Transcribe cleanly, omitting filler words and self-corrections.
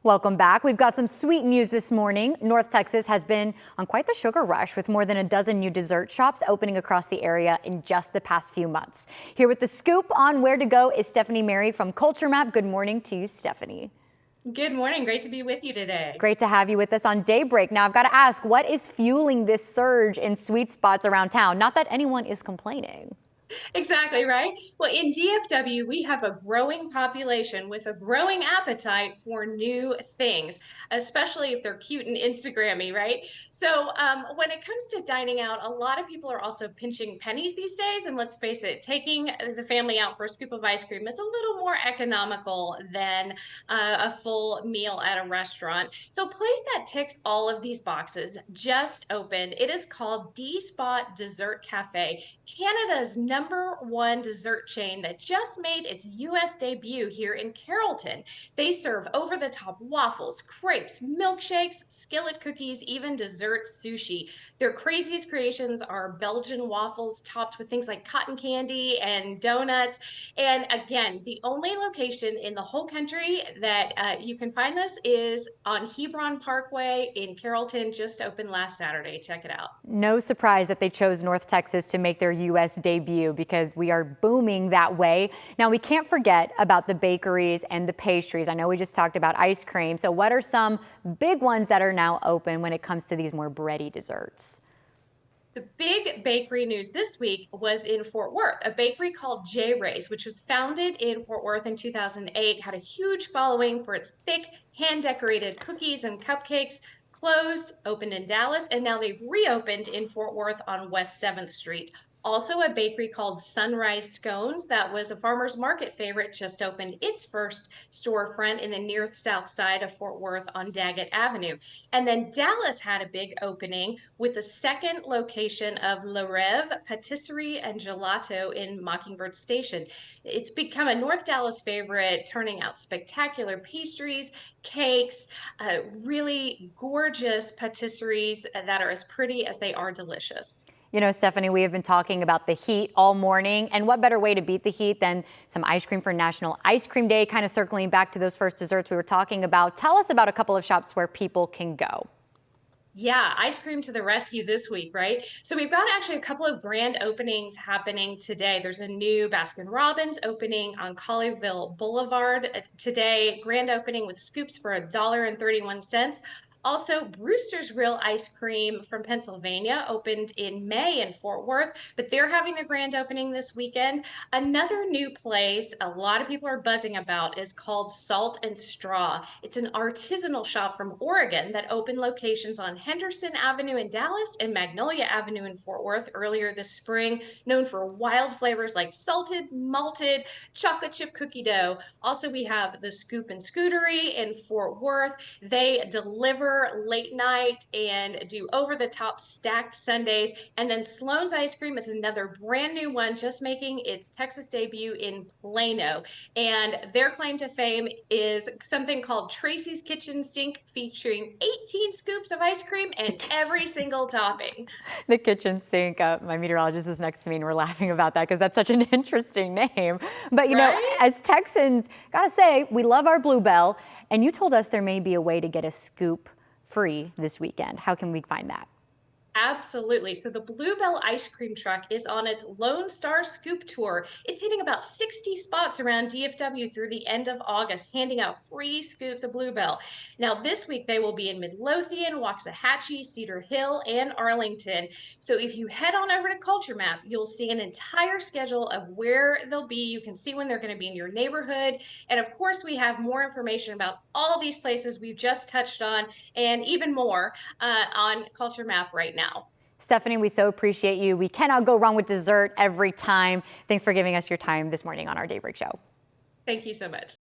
Welcome back. We've got some sweet news this morning. North Texas has been on quite the sugar rush with more than a dozen new dessert shops opening across the area in just the past few months. Here with the scoop on where to go is Stephanie Mary from Culture Map. Good morning to you, Stephanie. Good morning. Great to be with you today. Great to have you with us on Daybreak. Now, I've got to ask, what is fueling this surge in sweet spots around town? Not that anyone is complaining. Exactly, right? Well, in DFW, we have a growing population with a growing appetite for new things, especially if they're cute and Instagrammy, right? So, when it comes to dining out, a lot of people are also pinching pennies these days. And let's face it, taking the family out for a scoop of ice cream is a little more economical than a full meal at a restaurant. So, a place that ticks all of these boxes just opened. It is called D Spot Dessert Cafe, Canada's #1 dessert chain that just made its US debut here in Carrollton. They serve over the top waffles, crepes, milkshakes, skillet cookies, even dessert sushi. Their craziest creations are Belgian waffles topped with things like cotton candy and donuts. And again, the only location in the whole country that you can find this is on Hebron Parkway in Carrollton, just opened last Saturday. Check it out. No surprise that they chose North Texas to make their U.S. debut because we are booming that way. Now, we can't forget about the bakeries and the pastries. I know we just talked about ice cream. So what are some big ones that are now open when it comes to these more bready desserts? The big bakery news this week was in Fort Worth. A bakery called J. Ray's, which was founded in Fort Worth in 2008, had a huge following for its thick, hand-decorated cookies and cupcakes. Closed, opened in Dallas, and now they've reopened in Fort Worth on West 7th Street. Also, a bakery called Sunrise Scones, that was a farmer's market favorite, just opened its first storefront in the near south side of Fort Worth on Daggett Avenue. And then Dallas had a big opening with the second location of Le Rêve Patisserie and Gelato in Mockingbird Station. It's become a North Dallas favorite, turning out spectacular pastries, cakes, really gorgeous patisseries that are as pretty as they are delicious. You know, Stephanie, we have been talking about the heat all morning, and what better way to beat the heat than some ice cream for National Ice Cream Day, kind of circling back to those first desserts we were talking about. Tell us about a couple of shops where people can go. Yeah, ice cream to the rescue this week, right? So we've got actually a couple of grand openings happening today. There's a new Baskin Robbins opening on Colleyville Boulevard today, grand opening with scoops for $1.31. Also, Brewster's Real Ice Cream from Pennsylvania opened in May in Fort Worth, but they're having their grand opening this weekend. Another new place a lot of people are buzzing about is called Salt and Straw. It's an artisanal shop from Oregon that opened locations on Henderson Avenue in Dallas and Magnolia Avenue in Fort Worth earlier this spring, known for wild flavors like salted, malted, chocolate chip cookie dough. Also, we have the Scoop and Scootery in Fort Worth. They deliver late night and do over the top stacked sundaes. And then Sloan's Ice Cream is another brand new one, just making its Texas debut in Plano. And their claim to fame is something called Tracy's Kitchen Sink, featuring 18 scoops of ice cream and every single topping. The kitchen sink. My meteorologist is next to me, and we're laughing about that because that's such an interesting name. But, you know, Right? as Texans, gotta say, we love our Bluebell. And you told us there may be a way to get a scoop free this weekend. How can we find that? Absolutely. So the Bluebell ice cream truck is on its Lone Star Scoop Tour. It's hitting about 60 spots around DFW through the end of August, handing out free scoops of Bluebell. Now, this week they will be in Midlothian, Waxahachie, Cedar Hill, and Arlington. So if you head on over to Culture Map, you'll see an entire schedule of where they'll be. You can see when they're going to be in your neighborhood. And of course, we have more information about all these places we've just touched on and even more on Culture Map right now. Stephanie, we so appreciate you. We cannot go wrong with dessert every time. Thanks for giving us your time this morning on our Daybreak Show. Thank you so much.